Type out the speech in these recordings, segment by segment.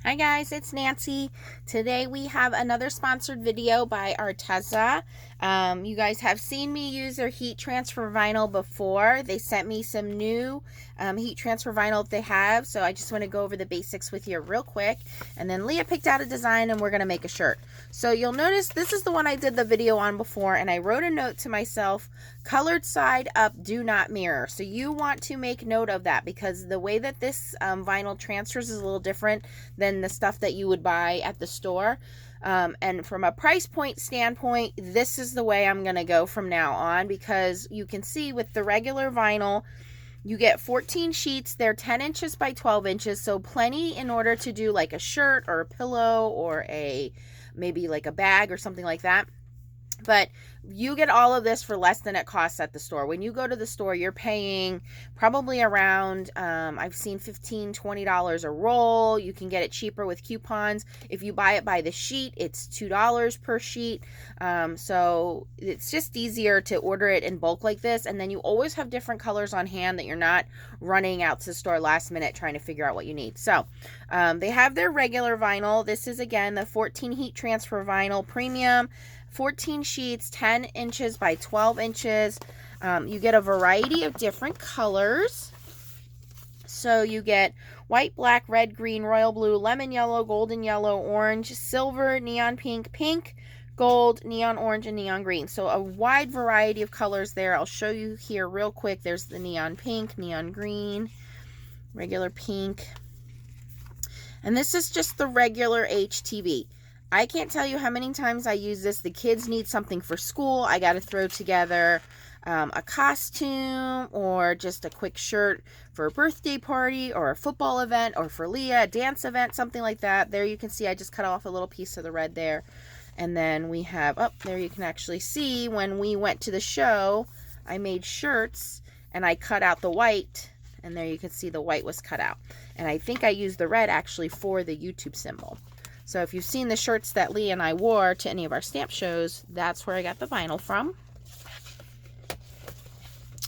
Hi guys, it's Nancy. Today we have another sponsored video by Arteza. You guys have seen me use their heat transfer vinyl before. They sent me some new heat transfer vinyl they have, so I just want to go over the basics with you real quick. And then Leah picked out a design and we're going to make a shirt. So you'll notice this is the one I did the video on before, and I wrote a note to myself, colored side up, do not mirror. So you want to make note of that because the way that this vinyl transfers is a little different than the stuff that you would buy at the store. And from a price point standpoint, this is the way I'm going to go from now on, because you can see with the regular vinyl, you get 14 sheets. They're 10 inches by 12 inches, so plenty in order to do like a shirt or a pillow or maybe like a bag or something like that. But you get all of this for less than it costs at the store. When you go to the store, you're paying probably around, I've seen $15, $20 a roll. You can get it cheaper with coupons. If you buy it by the sheet, it's $2 per sheet. So it's just easier to order it in bulk like this. And then you always have different colors on hand that you're not running out to the store last minute trying to figure out what you need. So they have their regular vinyl. This is, again, the 14 heat transfer vinyl premium. 14 sheets, 10 inches by 12 inches. You get a variety of different colors. So you get white, black, red, green, royal blue, lemon yellow, golden yellow, orange, silver, neon pink, pink, gold, neon orange, and neon green. So a wide variety of colors there. I'll show you here real quick. There's the neon pink, neon green, regular pink. And this is just the regular HTV. I can't tell you how many times I use this. The kids need something for school. I got to throw together a costume or just a quick shirt for a birthday party or a football event, or for Leah, a dance event, something like that. There you can see I just cut off a little piece of the red there. And then we have, there you can actually see when we went to the show, I made shirts and I cut out the white. And there you can see the white was cut out. And I think I used the red actually for the YouTube symbol. So if you've seen the shirts that Lee and I wore to any of our stamp shows, that's where I got the vinyl from.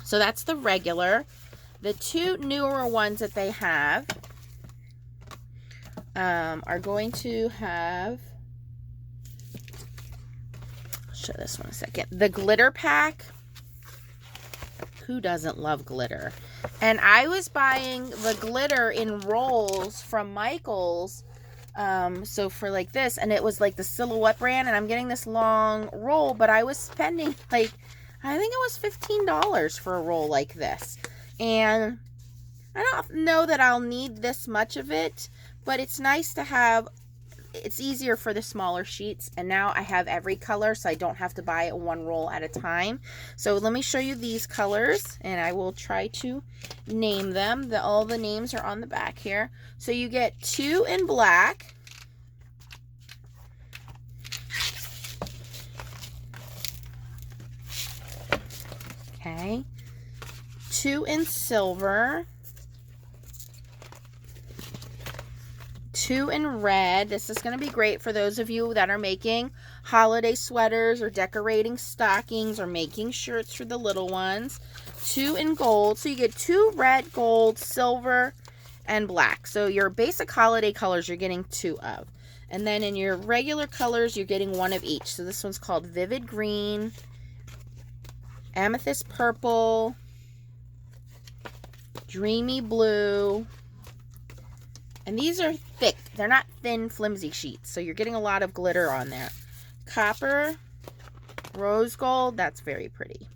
So that's the regular. The two newer ones that they have are going to have, I'll show this one a second, the glitter pack. Who doesn't love glitter? And I was buying the glitter in rolls from Michael's. So for like this, and it was like the Silhouette brand, and I'm getting this long roll, but I was spending like, I think it was $15 for a roll like this. And I don't know that I'll need this much of it, but it's nice to have. It's easier for the smaller sheets, and now I have every color, so I don't have to buy it one roll at a time. So let me show you these colors, and I will try to name them. All the names are on the back here. So you get 2 in black, okay, 2 in silver, 2 in red. This is going to be great for those of you that are making holiday sweaters or decorating stockings or making shirts for the little ones. 2 in gold. So you get 2 red, gold, silver, and black. So your basic holiday colors you're getting 2 of. And then in your regular colors you're getting 1 of each. So this one's called Vivid Green, Amethyst Purple, Dreamy Blue. And these are thick. They're not thin, flimsy sheets. So you're getting a lot of glitter on there. Copper, Rose Gold. That's very pretty.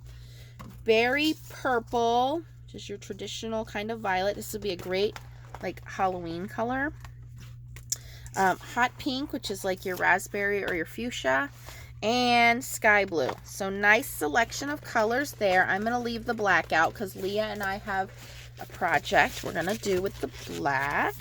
Berry Purple, just your traditional kind of violet. This would be a great, like, Halloween color. Hot Pink, which is like your raspberry or your fuchsia. And Sky Blue. So nice selection of colors there. I'm going to leave the black out because Leah and I have a project we're going to do with the black.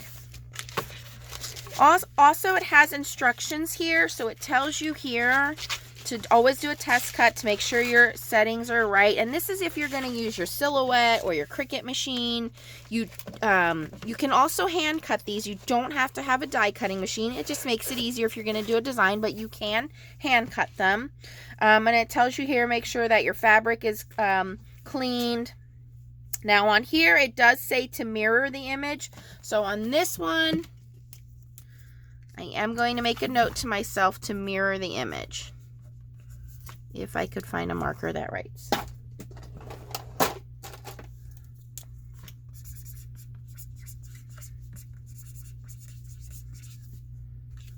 Also, it has instructions here, so it tells you here to always do a test cut to make sure your settings are right. And this is if you're going to use your Silhouette or your Cricut machine. You can also hand cut these. You don't have to have a die cutting machine. It just makes it easier if you're going to do a design, but you can hand cut them. And it tells you here, make sure that your fabric is cleaned. Now on here, it does say to mirror the image. So on this one, am going to make a note to myself to mirror the image. If I could find a marker that writes.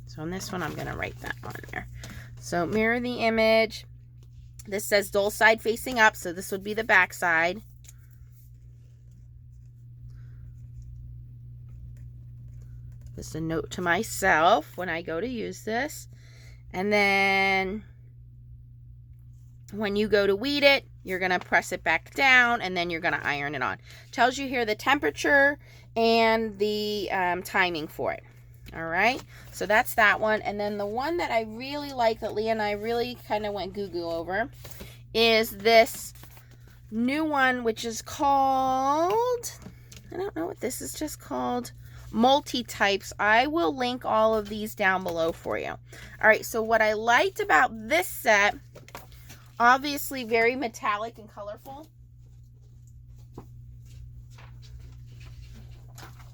So on this one, I'm going to write that on there. So mirror the image. This says dull side facing up, so this would be the back side. Just a note to myself when I go to use this. And then when you go to weed it, you're going to press it back down, and then you're going to iron it on. Tells you here the temperature and the timing for it. All right, so that's that one. And then the one that I really like that Leah and I really kind of went goo-goo over is this new one, which is called, I don't know what this is just called, multi-types. I will link all of these down below for you. All right, so what I liked about this set, obviously very metallic and colorful.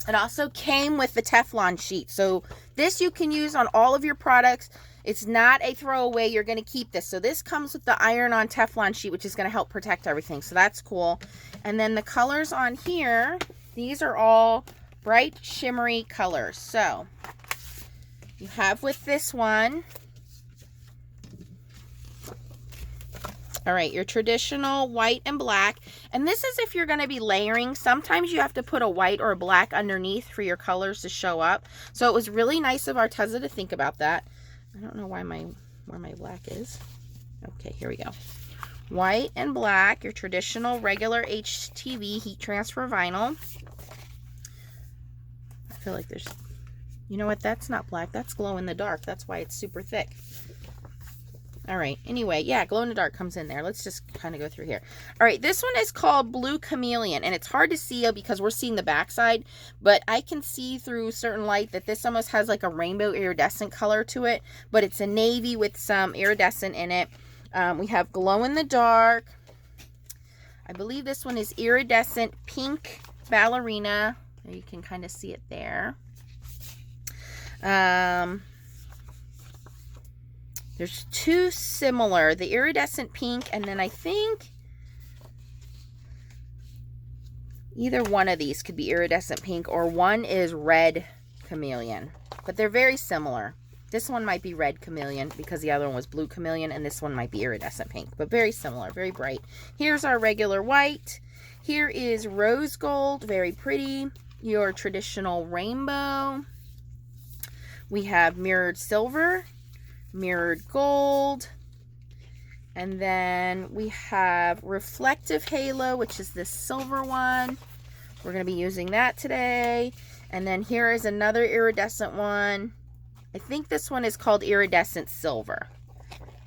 It also came with the Teflon sheet. So this you can use on all of your products. It's not a throwaway. You're going to keep this. So this comes with the iron-on Teflon sheet, which is going to help protect everything. So that's cool. And then the colors on here, these are all bright, shimmery colors. So you have with this one, all right, your traditional white and black. And this is if you're going to be layering. Sometimes you have to put a white or a black underneath for your colors to show up. So it was really nice of Arteza to think about that. I don't know why where my black is. Okay, here we go. White and black, your traditional regular HTV heat transfer vinyl. I feel like there's, you know what, that's not black, that's glow in the dark. That's why it's super thick. All right, anyway, yeah, glow in the dark comes in there. Let's just kind of go through here. All right, this one is called Blue Chameleon, and it's hard to see because we're seeing the backside, but I can see through certain light that this almost has like a rainbow iridescent color to it, but it's a navy with some iridescent in it. We have glow in the dark. I believe this one is iridescent pink ballerina. You can kind of see it there. There's two similar, the iridescent pink, and then I think either one of these could be iridescent pink, or one is red chameleon, but they're very similar. This one might be red chameleon because the other one was blue chameleon, and this one might be iridescent pink, but very similar, very bright. Here's our regular white. Here is rose gold, very pretty. Your traditional rainbow. We have mirrored silver, mirrored gold, and then we have reflective halo, which is this silver one. We're going to be using that today. And then here is another iridescent one. I think this one is called iridescent silver.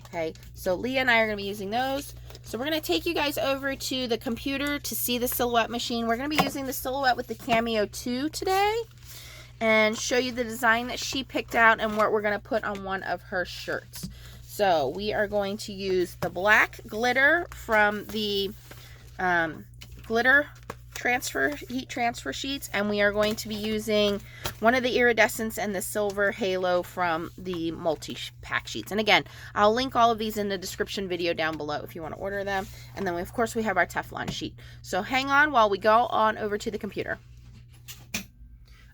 Okay, so Leah and I are going to be using those. So we're going to take you guys over to the computer to see the Silhouette machine. We're going to be using the Silhouette with the Cameo 2 today, and show you the design that she picked out and what we're going to put on one of her shirts. So we are going to use the black glitter from the glitter heat transfer sheets, and we are going to be using one of the iridescents and the silver halo from the multi-pack sheets. And again, I'll link all of these in the description video down below if you want to order them. And then of course we have our Teflon sheet. So hang on while we go on over to the computer.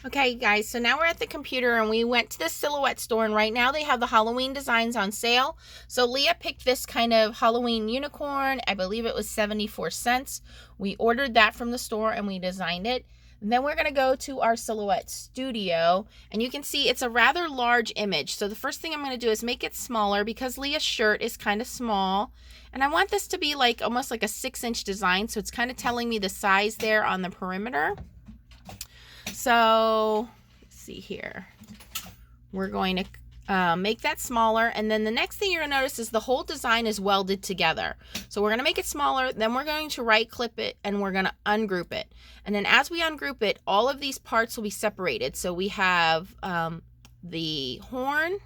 Okay guys, so now we're at the computer, and we went to the Silhouette store, and right now they have the Halloween designs on sale. So Leah picked this kind of Halloween unicorn. I believe it was 74 cents. We ordered that from the store and we designed it. And then we're going to go to our Silhouette studio, and you can see it's a rather large image. So the first thing I'm going to do is make it smaller because Leah's shirt is kind of small. And I want this to be like almost like a 6-inch design. So it's kind of telling me the size there on the perimeter. So let's see here. We're going to make that smaller. And then the next thing you're going to notice is the whole design is welded together. So we're going to make it smaller. Then we're going to right clip it and we're going to ungroup it. And then as we ungroup it, all of these parts will be separated. So we have the horn.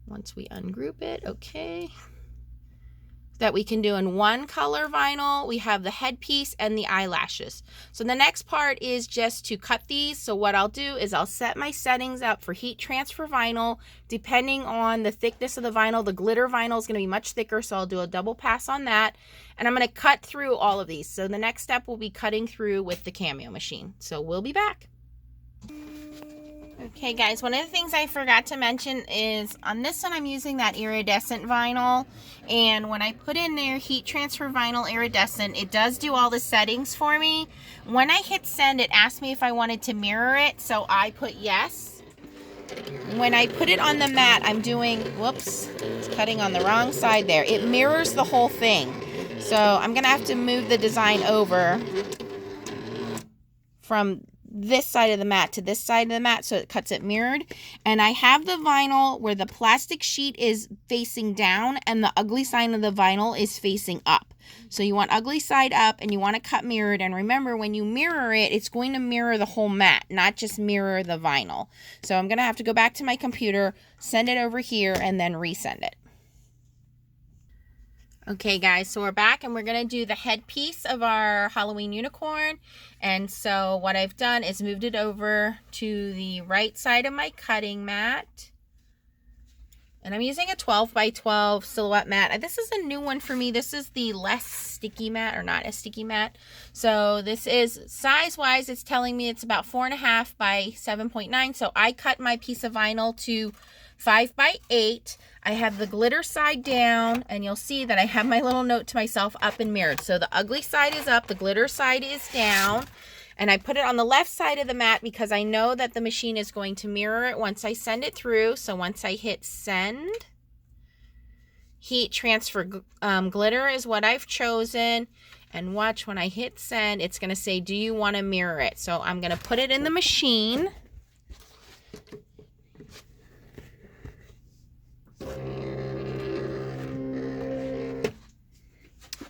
Once we ungroup it, okay. that we can do in one color vinyl. We have the headpiece and the eyelashes. So the next part is just to cut these. So what I'll do is I'll set my settings up for heat transfer vinyl. Depending on the thickness of the vinyl, the glitter vinyl is going to be much thicker, so I'll do a double pass on that. And I'm going to cut through all of these. So the next step will be cutting through with the Cameo machine. So we'll be back. Okay guys, one of the things I forgot to mention is on this one I'm using that iridescent vinyl, and when I put in there heat transfer vinyl iridescent, it does do all the settings for me. When I hit send, it asked me if I wanted to mirror it, so I put yes. When I put it on the mat, I'm doing, whoops, it's cutting on the wrong side there. It mirrors the whole thing. So I'm gonna have to move the design over from this side of the mat to this side of the mat so it cuts it mirrored. And I have the vinyl where the plastic sheet is facing down and the ugly side of the vinyl is facing up. So you want ugly side up and you want to cut mirrored. And remember, when you mirror it, it's going to mirror the whole mat, not just mirror the vinyl. So I'm going to have to go back to my computer, send it over here, and then resend it. Okay guys, so we're back and we're going to do the headpiece of our Halloween unicorn. And so what I've done is moved it over to the right side of my cutting mat. And I'm using a 12 by 12 silhouette mat. This is a new one for me. This is the less sticky mat, or not a sticky mat. So this is size-wise, it's telling me it's about 4.5 by 7.9. So I cut my piece of vinyl to 5 by 8. I have the glitter side down, and you'll see that I have my little note to myself up and mirrored. So the ugly side is up, the glitter side is down, and I put it on the left side of the mat because I know that the machine is going to mirror it once I send it through. So once I hit send, heat transfer glitter is what I've chosen. And watch, when I hit send, it's going to say, do you want to mirror it? So I'm going to put it in the machine.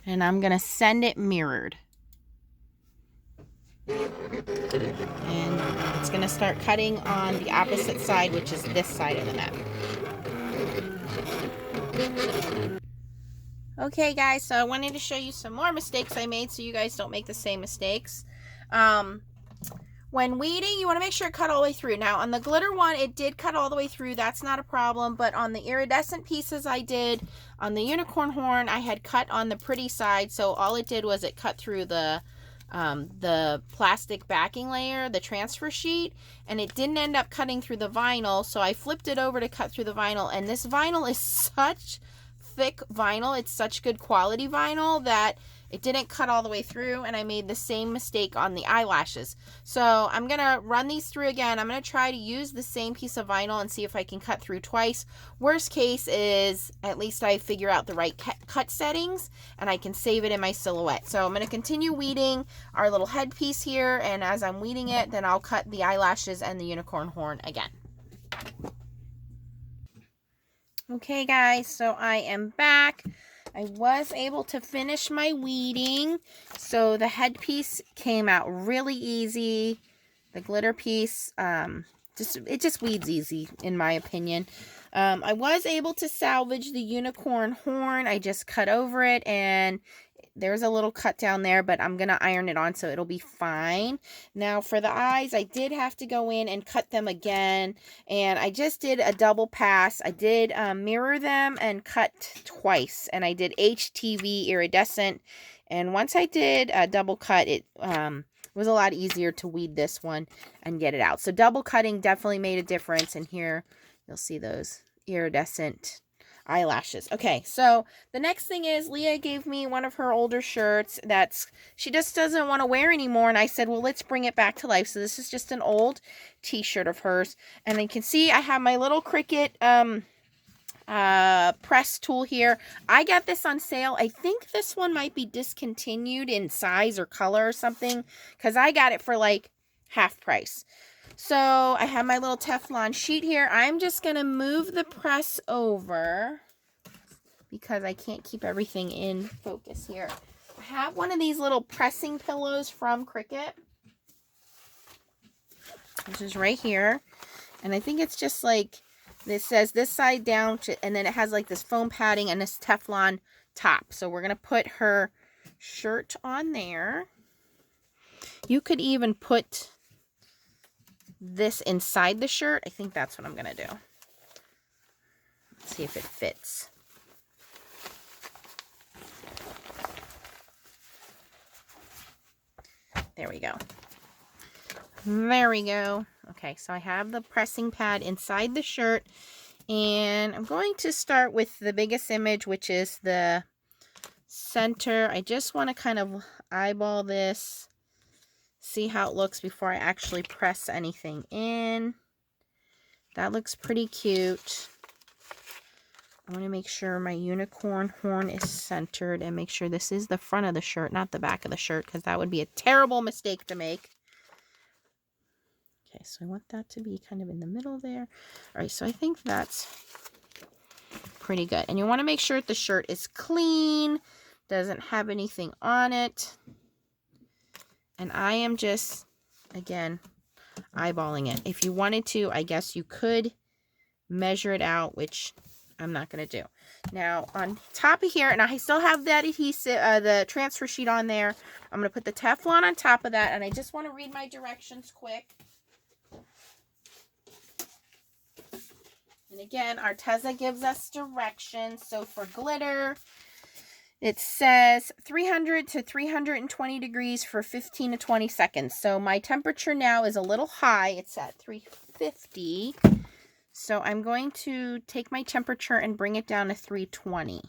And I'm going to send it mirrored. And it's going to start cutting on the opposite side, which is this side of the mat. Okay guys, so I wanted to show you some more mistakes I made so you guys don't make the same mistakes. When weeding, you want to make sure it cut all the way through. Now, on the glitter one, it did cut all the way through. That's not a problem. But on the iridescent pieces I did, on the unicorn horn, I had cut on the pretty side. So all it did was it cut through the plastic backing layer, the transfer sheet, and it didn't end up cutting through the vinyl. So I flipped it over to cut through the vinyl. And this vinyl is such thick vinyl. It's such good quality vinyl that it didn't cut all the way through, and I made the same mistake on the eyelashes. So I'm going to run these through again. I'm going to try to use the same piece of vinyl and see if I can cut through twice. Worst case is at least I figure out the right cut settings and I can save it in my silhouette. So I'm going to continue weeding our little headpiece here, and as I'm weeding it, then I'll cut the eyelashes and the unicorn horn again. Okay guys, so I am back. I was able to finish my weeding. So the headpiece came out really easy. The glitter piece, it just weeds easy in my opinion. I was able to salvage the unicorn horn. I just cut over it and there's a little cut down there, but I'm going to iron it on so it'll be fine. Now for the eyes, I did have to go in and cut them again. And I just did a double pass. I did mirror them and cut twice. And I did HTV iridescent. And once I did a double cut, it was a lot easier to weed this one and get it out. So double cutting definitely made a difference. And here you'll see those iridescent eyelashes. Okay, so the next thing is Leah gave me one of her older shirts that's she just doesn't want to wear anymore, and I said, well, let's bring it back to life. So this is just an old t-shirt of hers, and you can see I have my little Cricut press tool here. I got this on sale. I think this one might be discontinued in size or color or something because I got it for like half price. So I have my little Teflon sheet here. I'm just going to move the press over because I can't keep everything in focus here. I have one of these little pressing pillows from Cricut, which is right here. And I think it's just like, this says this side down, and then it has like this foam padding and this Teflon top. So we're going to put her shirt on there. You could even put this inside the shirt. I think that's what I'm going to do. Let's see if it fits. There we go. There we go. Okay, so I have the pressing pad inside the shirt, and I'm going to start with the biggest image, which is the center. I just want to kind of eyeball this, see how it looks before I actually press anything in. That looks pretty cute. I want to make sure my unicorn horn is centered and make sure this is the front of the shirt, not the back of the shirt, because that would be a terrible mistake to make. Okay, so I want that to be kind of in the middle there. All right, so I think that's pretty good. And you want to make sure the shirt is clean, doesn't have anything on it. And I am just, again, eyeballing it. If you wanted to, I guess you could measure it out, which I'm not going to do. Now, on top of here, and I still have that adhesive, the transfer sheet on there. I'm going to put the Teflon on top of that, and I just want to read my directions quick. And again, Arteza gives us directions. So for glitter, it says 300 to 320 degrees for 15 to 20 seconds. So my temperature now is a little high. It's at 350. So I'm going to take my temperature and bring it down to 320.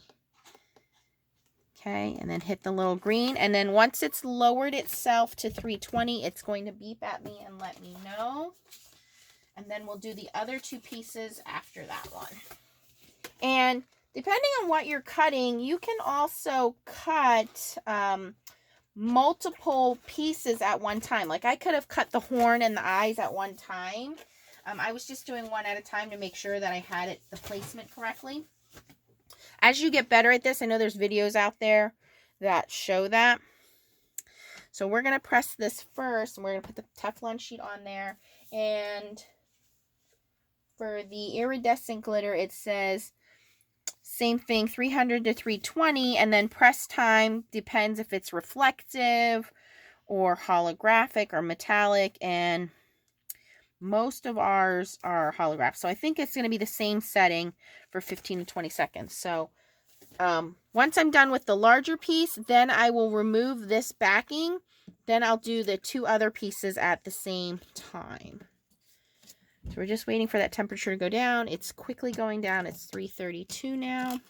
Okay, and then hit the little green. And then once it's lowered itself to 320, it's going to beep at me and let me know. And then we'll do the other two pieces after that one. And depending on what you're cutting, you can also cut multiple pieces at one time. Like I could have cut the horn and the eyes at one time. I was just doing one at a time to make sure that I had the placement correctly. As you get better at this, I know there's videos out there that show that. So we're going to press this first, and we're going to put the Teflon sheet on there. And for the iridescent glitter, it says same thing, 300 to 320, and then press time depends if it's reflective or holographic or metallic, and most of ours are holographic. So I think it's going to be the same setting for 15 to 20 seconds. So once I'm done with the larger piece, then I will remove this backing. Then I'll do the two other pieces at the same time. So we're just waiting for that temperature to go down. It's quickly going down. It's 332 now.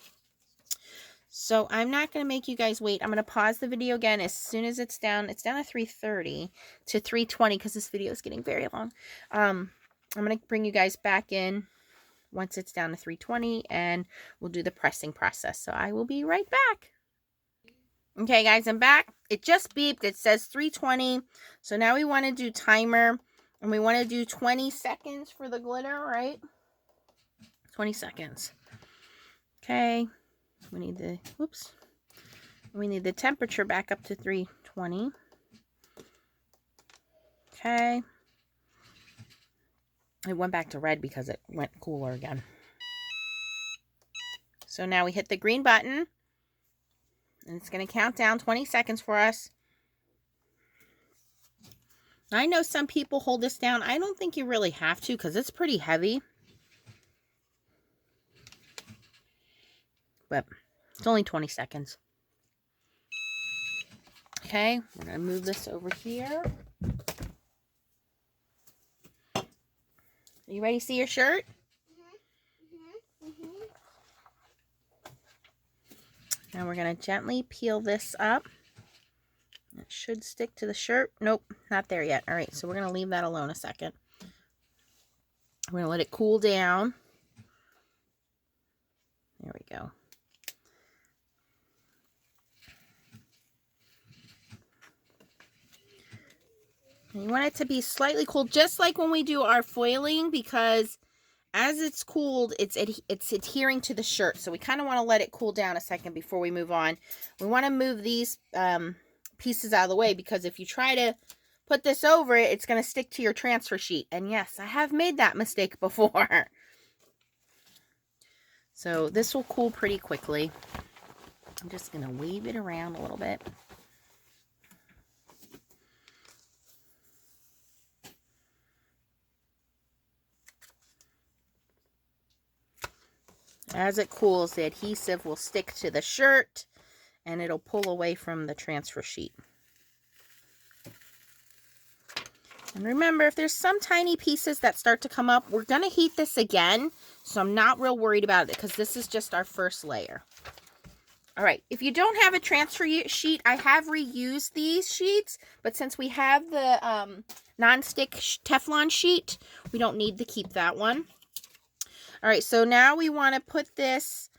So I'm not going to make you guys wait. I'm going to pause the video again as soon as it's down. It's down to 330 to 320 because this video is getting very long. I'm going to bring you guys back in once it's down to 320 and we'll do the pressing process. So I will be right back. Okay, guys, I'm back. It just beeped. It says 320. So now we want to do timer. And we want to do 20 seconds for the glitter, right? 20 seconds. Okay. We need the, whoops. We need the temperature back up to 320. Okay. It went back to red because it went cooler again. So now we hit the green button. And it's going to count down 20 seconds for us. I know some people hold this down. I don't think you really have to because it's pretty heavy. But it's only 20 seconds. Okay, we're going to move this over here. Are you ready to see your shirt? Now we're going to gently peel this up. It should stick to the shirt. Nope, not there yet. All right, so we're going to leave that alone a second. We're going to let it cool down. There we go. And you want it to be slightly cool, just like when we do our foiling, because as it's cooled, it's adhering to the shirt. So we kind of want to let it cool down a second before we move on. We want to move these pieces out of the way, because if you try to put this over it, it's going to stick to your transfer sheet. And yes, I have made that mistake before. So this will cool pretty quickly. I'm just going to wave it around a little bit. As it cools, the adhesive will stick to the shirt and it'll pull away from the transfer sheet. And remember, if there's some tiny pieces that start to come up, we're going to heat this again. So I'm not real worried about it because this is just our first layer. All right, if you don't have a transfer sheet, I have reused these sheets, but since we have the non-stick Teflon sheet, we don't need to keep that one. All right, so now we want to put this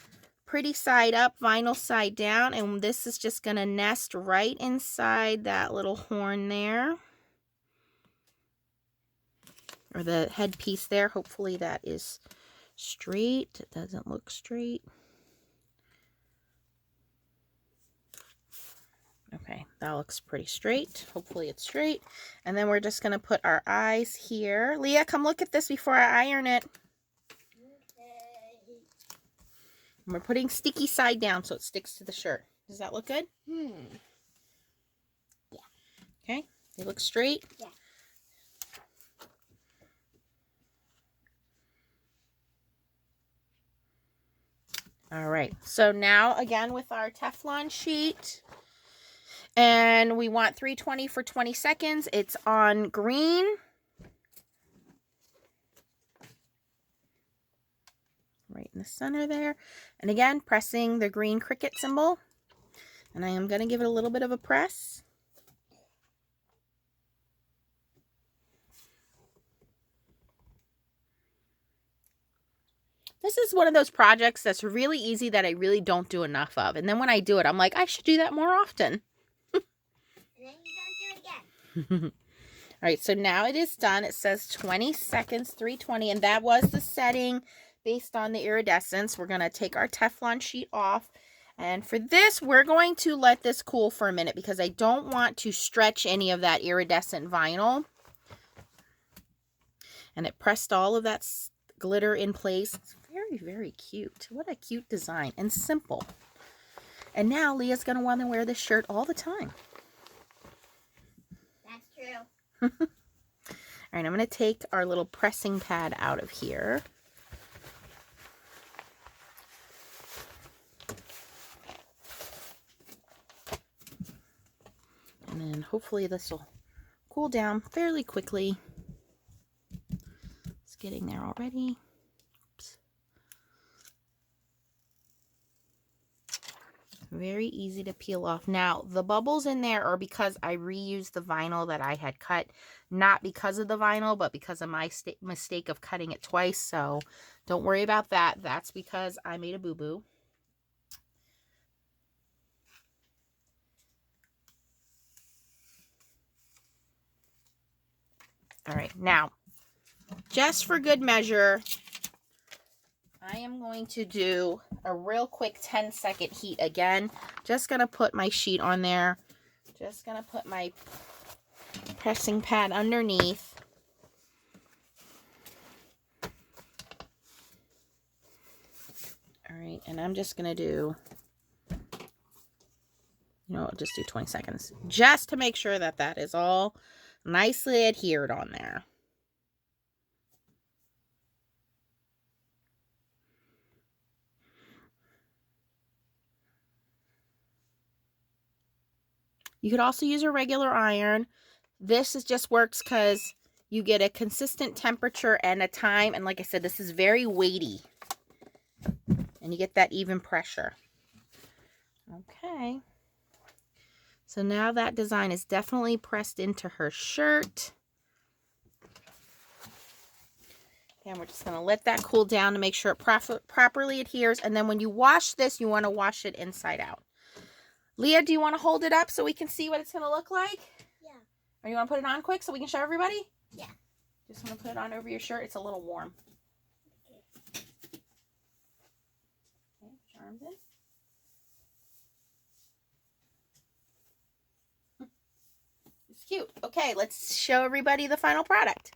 pretty side up, vinyl side down, and this is just going to nest right inside that little horn there, or the headpiece there. Hopefully that is straight. It doesn't look straight. Okay, that looks pretty straight. Hopefully it's straight. And then we're just going to put our eyes here. Leah, come look at this before I iron it. Okay. And we're putting sticky side down so it sticks to the shirt. Does that look good? Yeah. Okay, they look straight? Yeah. All right, so now again with our Teflon sheet, and we want 320 for 20 seconds. It's on green. Right in the center there. And again, pressing the green cricket symbol. And I am going to give it a little bit of a press. This is one of those projects that's really easy that I really don't do enough of. And then when I do it, I'm like, I should do that more often. And then you don't do it again. All right, so now it is done. It says 20 seconds, 320, and that was the setting based on the iridescence. We're going to take our Teflon sheet off. And for this, we're going to let this cool for a minute because I don't want to stretch any of that iridescent vinyl. And it pressed all of that glitter in place. It's very, very cute. What a cute design and simple. And now Leah's going to want to wear this shirt all the time. That's true. All right, I'm going to take our little pressing pad out of here. And then hopefully this will cool down fairly quickly. It's getting there already. Oops. Very easy to peel off. Now, the bubbles in there are because I reused the vinyl that I had cut. Not because of the vinyl, but because of my mistake of cutting it twice. So don't worry about that. That's because I made a boo-boo. All right, now, just for good measure, I am going to do a real quick 10-second heat again. Just going to put my sheet on there. Just going to put my pressing pad underneath. All right, and I'm just going to do, I'll just do 20 seconds. Just to make sure that that is all nicely adhered on there. You could also use a regular iron. This just works because you get a consistent temperature and a time. And like I said, this is very weighty. And you get that even pressure. Okay. So now that design is definitely pressed into her shirt. And we're just going to let that cool down to make sure it properly adheres. And then when you wash this, you want to wash it inside out. Leah, do you want to hold it up so we can see what it's going to look like? Yeah. Or you want to put it on quick so we can show everybody? Yeah. Just want to put it on over your shirt. It's a little warm. Okay. Okay, charms in. It's cute. Okay, let's show everybody the final product.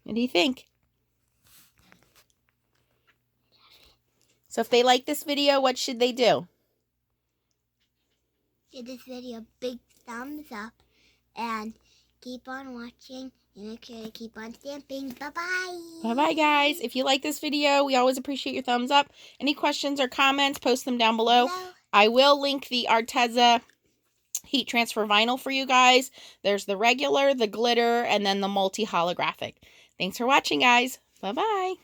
What do you think? So if they like this video, what should they do? Give this video a big thumbs up and keep on watching and make sure to keep on stamping. Bye-bye. Bye-bye, guys. If you like this video, we always appreciate your thumbs up. Any questions or comments, post them down below. Hello. I will link the Arteza heat transfer vinyl for you guys. There's the regular, the glitter, and then the multi holographic. Thanks for watching, guys. Bye-bye.